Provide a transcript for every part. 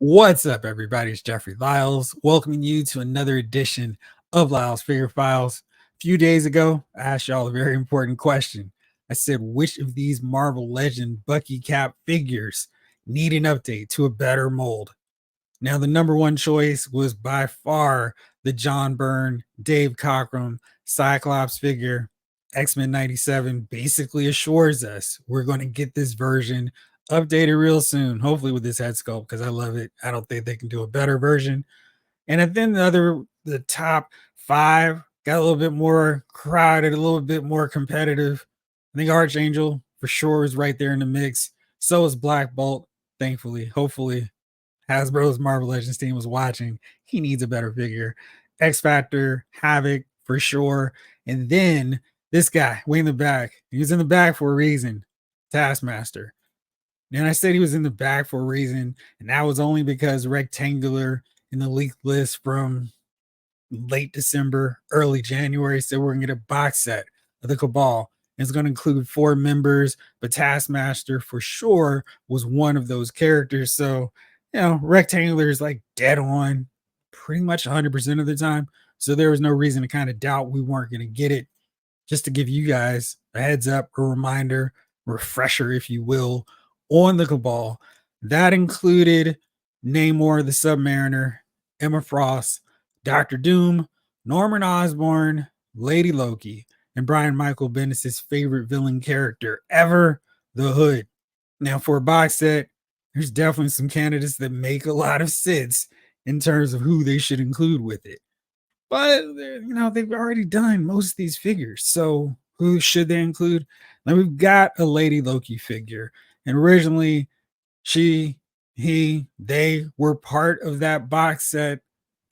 What's up, everybody? It's Jeffrey Lyles, welcoming you to another edition of Lyles Figure Files. A few days ago, I asked y'all a very important question. I said, which of these Marvel Legend Bucky Cap figures need an update to a better mold? Now, the number one choice was by far the John Byrne, Dave Cockrum, Cyclops figure. X-Men 97 basically assures us we're going to get this version updated real soon, hopefully with this head sculpt, because I love it. I don't think they can do a better version. And then the top five got a little bit more crowded, a little bit more competitive. I think Archangel for sure is right there in the mix. So is Black Bolt, thankfully. Hopefully, Hasbro's Marvel Legends team was watching. He needs a better figure. X Factor, Havoc for sure. And then this guy, way in the back. He was in the back for a reason. Taskmaster. And I said he was in the back for a reason. And that was only because Rectangular in the leaked list from late December, early January said we're going to get a box set of the Cabal. It's going to include 4 members, but Taskmaster for sure was one of those characters. So, Rectangular is like dead on pretty much 100% of the time. So there was no reason to kind of doubt we weren't going to get it. Just to give you guys a heads up, a reminder, refresher, if you will, on the Cabal. That included Namor the Submariner, Emma Frost, Doctor Doom, Norman Osborn, Lady Loki, and Brian Michael Bendis' favorite villain character ever, the Hood. Now, for a box set, there's definitely some candidates that make a lot of sense in terms of who they should include with it. But, they've already done most of these figures. So who should they include? Now, we've got a Lady Loki figure. And originally, they were part of that box set.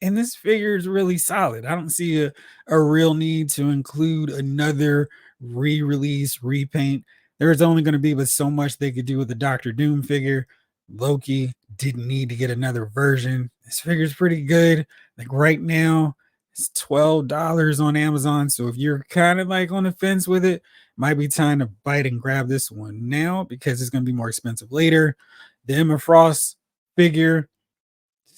And this figure is really solid. I don't see a real need to include another re-release, repaint. There's only going to be but so much they could do with the Doctor Doom figure. Loki didn't need to get another version. This figure is pretty good. Like right now, it's $12 on Amazon. So if you're kind of like on the fence with it, might be time to bite and grab this one now because it's going to be more expensive later. The Emma Frost figure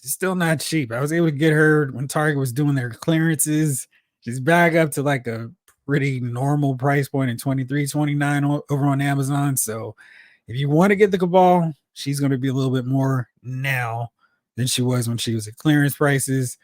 is still not cheap. I was able to get her when Target was doing their clearances. She's back up to like a pretty normal price point in $23.29 over on Amazon. So if you want to get the Cabal, she's going to be a little bit more now than she was when she was at clearance prices.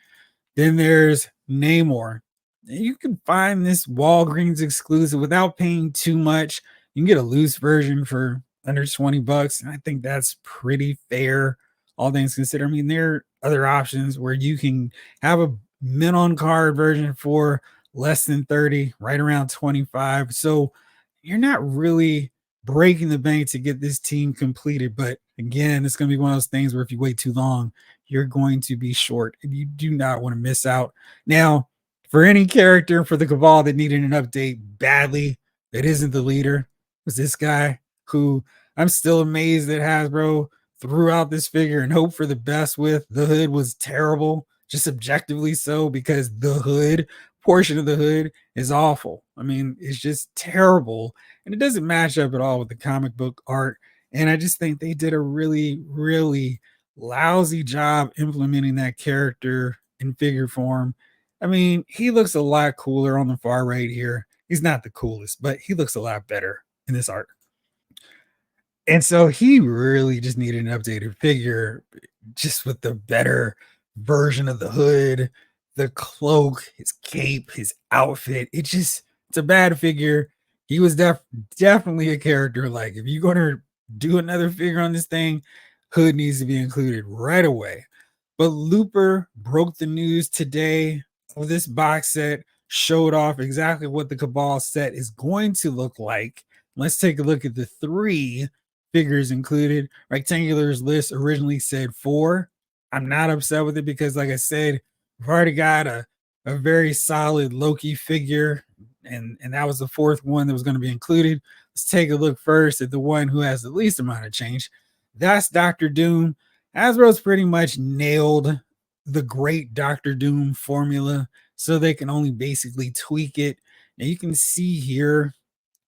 Then there's Namor. You can find this Walgreens exclusive without paying too much. You can get a loose version for under $20. And I think that's pretty fair, all things considered. I mean, there are other options where you can have a mint on card version for less than 30, right around 25. So you're not really breaking the bank to get this team completed. But again, it's going to be one of those things where if you wait too long, you're going to be short and you do not want to miss out. Now, for any character for the Cabal that needed an update badly, that isn't the leader, was this guy who I'm still amazed that Hasbro threw out this figure and hope for the best with. The Hood was terrible, just objectively so, because the Hood portion of the Hood is awful. I mean, it's just terrible. And it doesn't match up at all with the comic book art. And I just think they did a really, really lousy job implementing that character in figure form. I mean, he looks a lot cooler on the far right here. He's not the coolest, but he looks a lot better in this art. And so he really just needed an updated figure, just with the better version of the Hood, the cloak, his cape, his outfit. It's a bad figure. He was definitely a character. Like, if you're going to do another figure on this thing, Hood needs to be included right away. But Looper broke the news today of this box set, showed off exactly what the Cabal set is going to look like. Let's take a look at the 3 figures included. Rectangular's list originally said 4. I'm not upset with it because, like I said, we've already got a very solid Loki figure, and that was the 4th one that was going to be included. Let's take a look first at the one who has the least amount of change. That's Doctor Doom. Hasbro's pretty much nailed the great Doctor Doom formula, so they can only basically tweak it. Now you can see here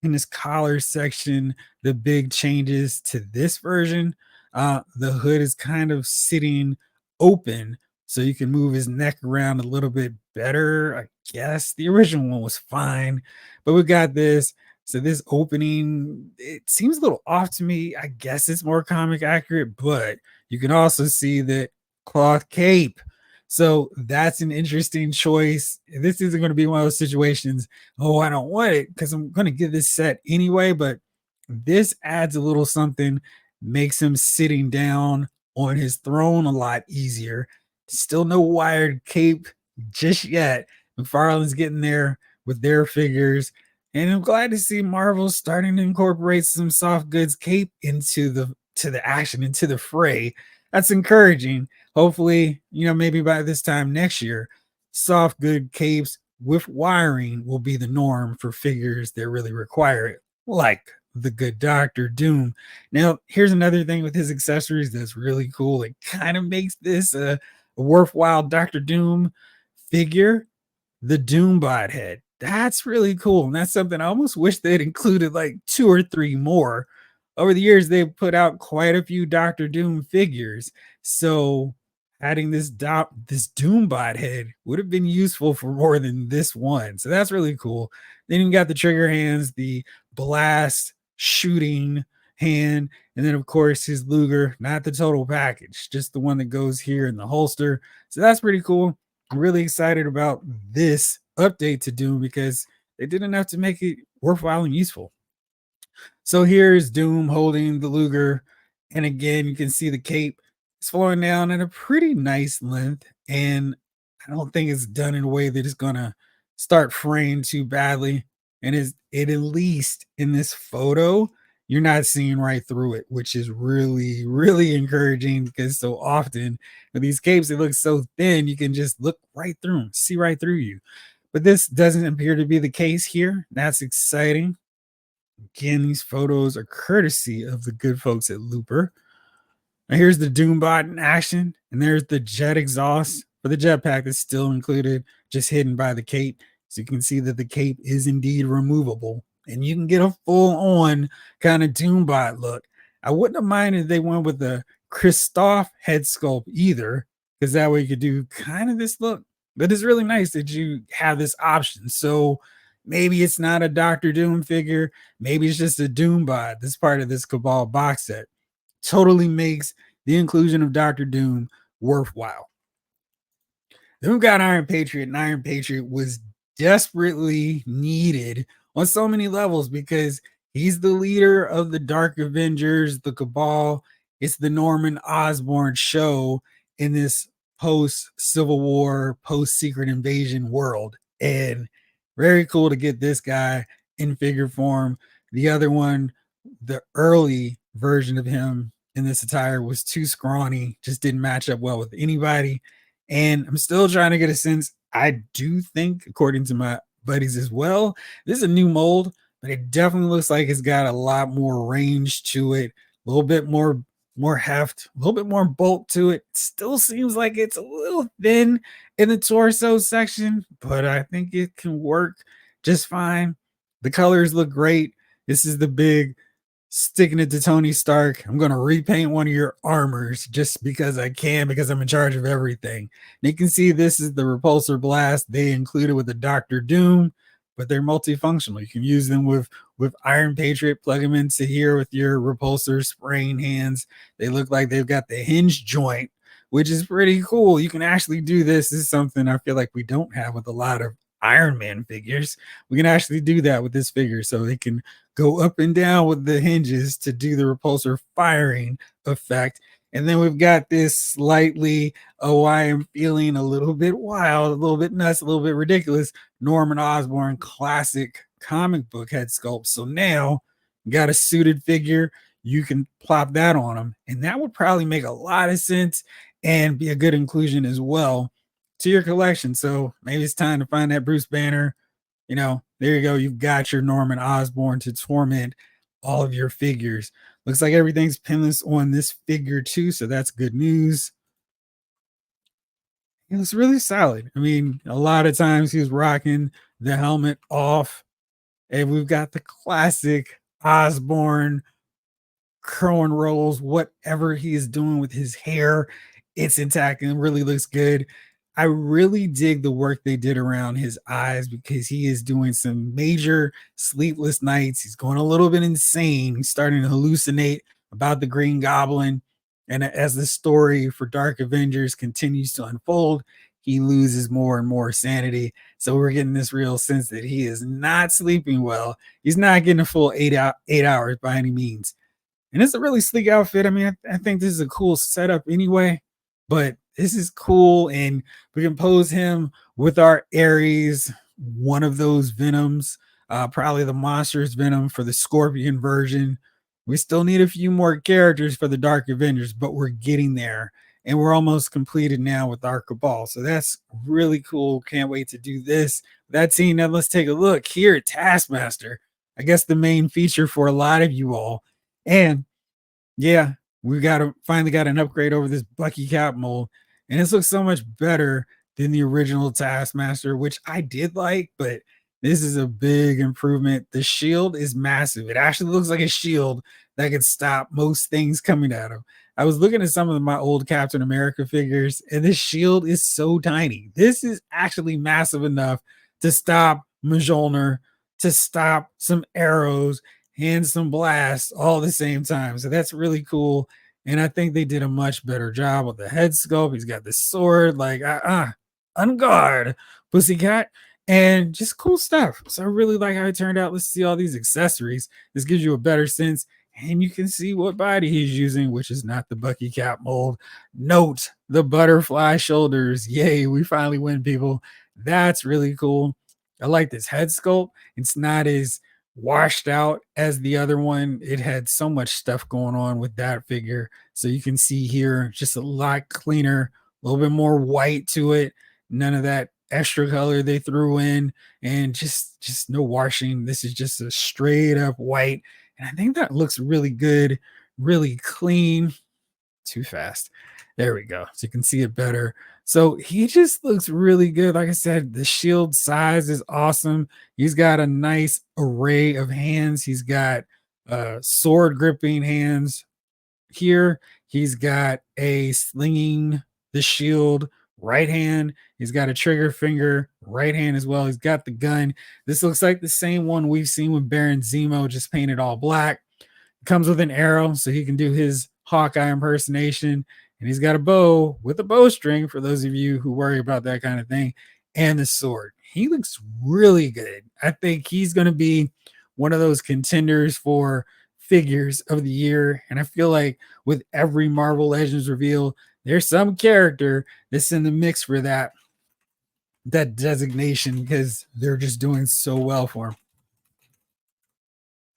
in this collar section the big changes to this version. The hood is kind of sitting open, so you can move his neck around a little bit better. I guess the original one was fine, but we got this. So this opening, it seems a little off to me. I guess it's more comic accurate, but you can also see that cloth cape. So that's an interesting choice. This isn't going to be one of those situations. Oh, I don't want it because I'm going to get this set anyway. But this adds a little something, makes him sitting down on his throne a lot easier. Still no wired cape just yet. McFarlane's getting there with their figures. And I'm glad to see Marvel starting to incorporate some soft goods cape into the action, into the fray. That's encouraging. Hopefully, maybe by this time next year, soft good capes with wiring will be the norm for figures that really require it, like the good Doctor Doom. Now, here's another thing with his accessories that's really cool. It kind of makes this a worthwhile Doctor Doom figure, the Doombot head. That's really cool. And that's something I almost wish they'd included like two or three more. Over the years, they've put out quite a few Doctor Doom figures. So adding this Doombot head would have been useful for more than this one. So that's really cool. Then you got the trigger hands, the blast shooting hand, and then of course his Luger, not the total package, just the one that goes here in the holster. So that's pretty cool. I'm really excited about this update to Doom because they did enough to make it worthwhile and useful. So here's Doom holding the Luger, and again, you can see the cape is flowing down at a pretty nice length, and I don't think it's done in a way that is gonna start fraying too badly. And is it at least in this photo, you're not seeing right through it, which is really, really encouraging because so often with these capes, they look so thin, you can just look right through them, see right through you. But this doesn't appear to be the case here. That's exciting. Again, these photos are courtesy of the good folks at Looper. Now here's the Doombot in action, and there's the jet exhaust for the jetpack that's still included, just hidden by the cape. So you can see that the cape is indeed removable, and you can get a full-on kind of Doombot look. I wouldn't have minded if they went with the Christoph head sculpt either, because that way you could do kind of this look. But it's really nice that you have this option. So maybe it's not a Doctor Doom figure, maybe it's just a Doombot that's part of this Cabal box set. Totally makes the inclusion of Doctor Doom worthwhile. Then we've got Iron Patriot, and Iron Patriot was desperately needed on so many levels because he's the leader of the Dark Avengers, the Cabal. It's the Norman Osborn show in this post Civil War, post Secret Invasion world. And very cool to get this guy in figure form. The other one, the early version of him in this attire, was too scrawny, just didn't match up well with anybody. And I'm still trying to get a sense. I do think, according to my buddies as well, this is a new mold, but it definitely looks like it's got a lot more range to it, a little bit more heft, a little bit more bulk to it. Still seems like it's a little thin in the torso section, but I think it can work just fine. The colors look great. This is the big sticking it to Tony Stark. I'm going to repaint one of your armors just because I can, because I'm in charge of everything. And you can see this is the repulsor blast they included with the Doctor Doom, but they're multifunctional. You can use them with Iron Patriot, plug them into here with your repulsor spraying hands. They look like they've got the hinge joint, which is pretty cool. You can actually do this. This is something I feel like we don't have with a lot of Iron Man figures. We can actually do that with this figure, so they can go up and down with the hinges to do the repulsor firing effect. And then we've got this slightly, oh, I am feeling a little bit wild, a little bit nuts, a little bit ridiculous Norman Osborn classic comic book head sculpt. So now you got a suited figure, you can plop that on him, and that would probably make a lot of sense and be a good inclusion as well to your collection. So maybe it's time to find that Bruce Banner. There you go. You've got your Norman Osborn to torment all of your figures. Looks like everything's pinless on this figure too, so that's good news. It was really solid. I mean, a lot of times he was rocking the helmet off, and we've got the classic Osborn curling rolls, whatever he is doing with his hair, it's intact and really looks good. I really dig the work they did around his eyes because he is doing some major sleepless nights. He's going a little bit insane. He's starting to hallucinate about the Green Goblin. And as the story for Dark Avengers continues to unfold, he loses more and more sanity. So we're getting this real sense that he is not sleeping well. He's not getting a full 8 hours by any means. And it's a really sleek outfit. I mean, I think this is a cool setup anyway, but this is cool. And we can pose him with our Ares, one of those Venoms, probably the Monsters Venom for the Scorpion version. We still need a few more characters for the Dark Avengers, but we're getting there. And we're almost completed now with our Cabal. So that's really cool. Can't wait to do this. That scene, now let's take a look here at Taskmaster. I guess the main feature for a lot of you all. And yeah, we finally got an upgrade over this Bucky Cap mold, and this looks so much better than the original Taskmaster, which I did like, but this is a big improvement. The shield is massive. It actually looks like a shield that could stop most things coming at him. I was looking at some of my old Captain America figures, and this shield is so tiny. This is actually massive enough to stop Mjolnir, to stop some arrows, and some blasts all at the same time. So that's really cool. And I think they did a much better job with the head sculpt. He's got this sword, like on guard, pussycat, and just cool stuff. So I really like how it turned out. Let's see all these accessories. This gives you a better sense, and you can see what body he's using, which is not the Bucky Cap mold. Note the butterfly shoulders. Yay, we finally win, people. That's really cool. I like this head sculpt. It's not as washed out as the other one. It had so much stuff going on with that figure. So you can see here just a lot cleaner, a little bit more white to it. None of that extra color they threw in, and just no washing. This is just a straight up white. And I think that looks really good, really clean. Too fast. There we go. So you can see it better. So he just looks really good. Like I said, the shield size is awesome. He's got a nice array of hands. He's got sword gripping hands here. He's got a slinging the shield right hand. He's got a trigger finger right hand as well. He's got the gun. This looks like the same one we've seen with Baron Zemo, just painted all black. Comes with an arrow so he can do his Hawkeye impersonation, and he's got a bow with a bowstring for those of you who worry about that kind of thing, and the sword. He looks really good. I think he's going to be one of those contenders for figures of the year, and I feel like with every Marvel Legends reveal, there's some character that's in the mix for that designation because they're just doing so well for him.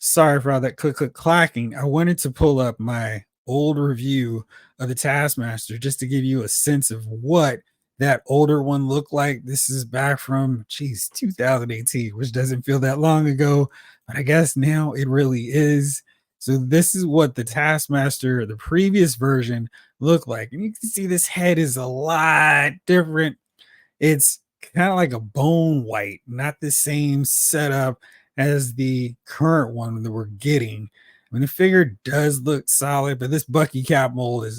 Sorry for all that click clacking. I wanted to pull up my old review of the Taskmaster just to give you a sense of what that older one looked like. This is back from 2018, which doesn't feel that long ago, but I guess now it really is. So this is what the Taskmaster, the previous version, looked like. And you can see this head is a lot different. It's kind of like a bone white, not the same setup as the current one that we're getting. I mean, the figure does look solid, but this Bucky Cap mold is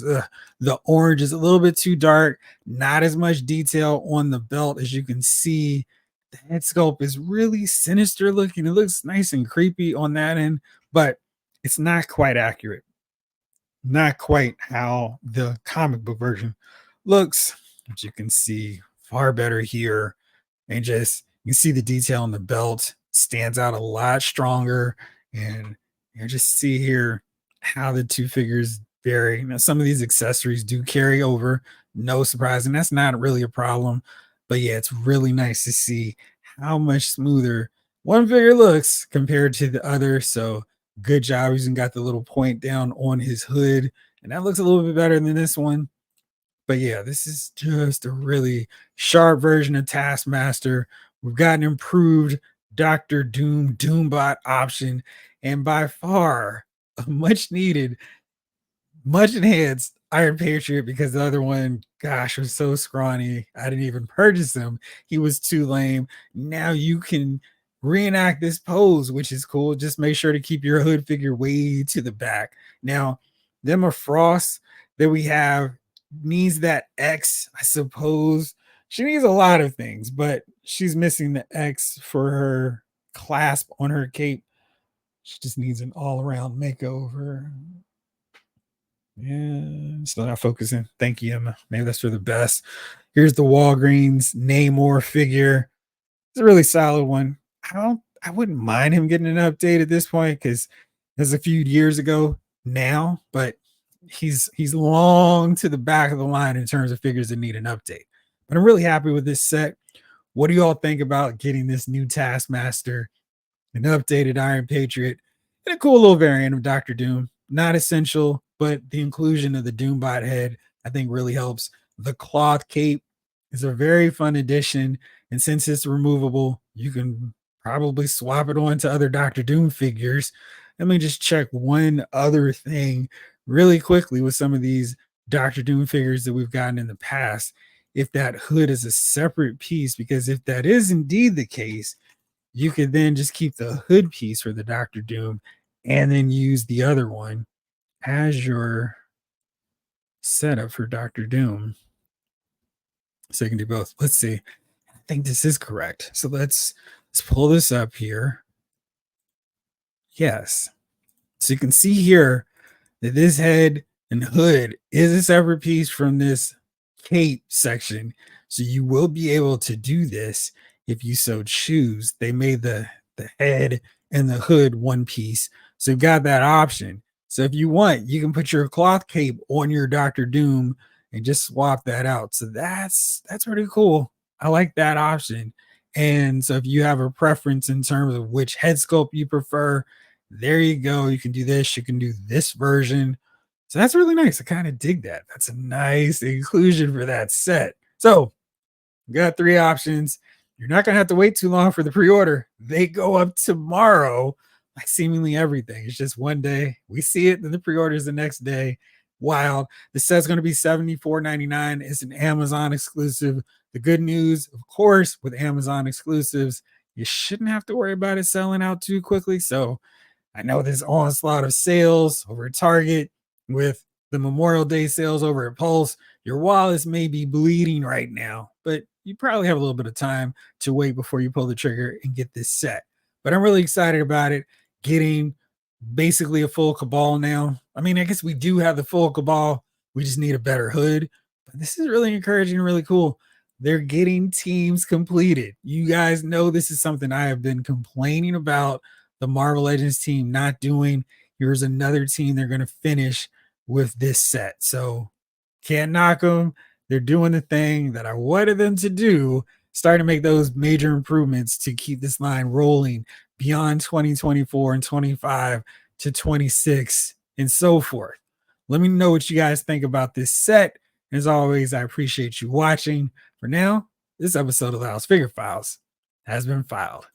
the orange is a little bit too dark, not as much detail on the belt as you can see. The head sculpt is really sinister looking. It looks nice and creepy on that end, but it's not quite accurate. Not quite how the comic book version looks, which you can see far better here. And just you can see the detail on the belt stands out a lot stronger. And you just see here how the two figures vary. Now, some of these accessories do carry over, no surprise, and that's not really a problem. But yeah, it's really nice to see how much smoother one figure looks compared to the other. So good job. He's even got the little point down on his hood, and that looks a little bit better than this one. But yeah, this is just a really sharp version of Taskmaster. We've got an improved Doctor Doom Doombot option, and by far a much needed, much enhanced Iron Patriot, because the other one, gosh, was so scrawny. I didn't even purchase him. He was too lame. Now you can reenact this pose, which is cool. Just make sure to keep your hood figure way to the back. Now, them are Frost that we have needs that X, I suppose. She needs a lot of things, but she's missing the X for her clasp on her cape. She just needs an all-around makeover. Yeah, still not focusing. Thank you, Emma. Maybe that's for the best. Here's the Walgreens Namor figure. It's a really solid one. I wouldn't mind him getting an update at this point because it was a few years ago now, but he's long to the back of the line in terms of figures that need an update. But I'm really happy with this set. What do you all think about getting this new Taskmaster, an updated Iron Patriot, and a cool little variant of Doctor Doom? Not essential, but the inclusion of the Doombot head, I think, really helps. The cloth cape is a very fun addition. And since it's removable, you can probably swap it on to other Doctor Doom figures. Let me just check one other thing really quickly with some of these Doctor Doom figures that we've gotten in the past. If that hood is a separate piece, because if that is indeed the case, you could then just keep the hood piece for the Doctor Doom and then use the other one as your setup for Doctor Doom. So you can do both. Let's see. I think this is correct. So let's pull this up here. Yes. So you can see here that this head and hood is a separate piece from this cape section. So you will be able to do this if you so choose. They made the head and the hood one piece. So you've got that option. So if you want, you can put your cloth cape on your Doctor Doom and just swap that out. So that's pretty cool. I like that option. And so if you have a preference in terms of which head sculpt you prefer, there you go. You can do this. You can do this version. So that's really nice. I kind of dig that. That's a nice inclusion for that set. So you got 3 options. You're not going to have to wait too long for the pre-order. They go up tomorrow, like seemingly everything. It's just one day. We see it, then the pre-order is the next day. Wild. The set's going to be $74.99. It's an Amazon exclusive. The good news, of course, with Amazon exclusives, you shouldn't have to worry about it selling out too quickly. So I know there's onslaught of sales over at Target with the Memorial Day sales over at Pulse. Your wallets may be bleeding right now, but you probably have a little bit of time to wait before you pull the trigger and get this set. But I'm really excited about it, getting basically a full Cabal now. I mean, I guess we do have the full Cabal. We just need a better hood. But this is really encouraging and really cool. They're getting teams completed. You guys know this is something I have been complaining about the Marvel Legends team not doing. Here's another team they're going to finish with this set. So can't knock them. They're doing the thing that I wanted them to do, starting to make those major improvements to keep this line rolling beyond 2024 and 25 to 26 and so forth. Let me know what you guys think about this set. As always, I appreciate you watching. For now, this episode of Lyle's Figure Files has been filed.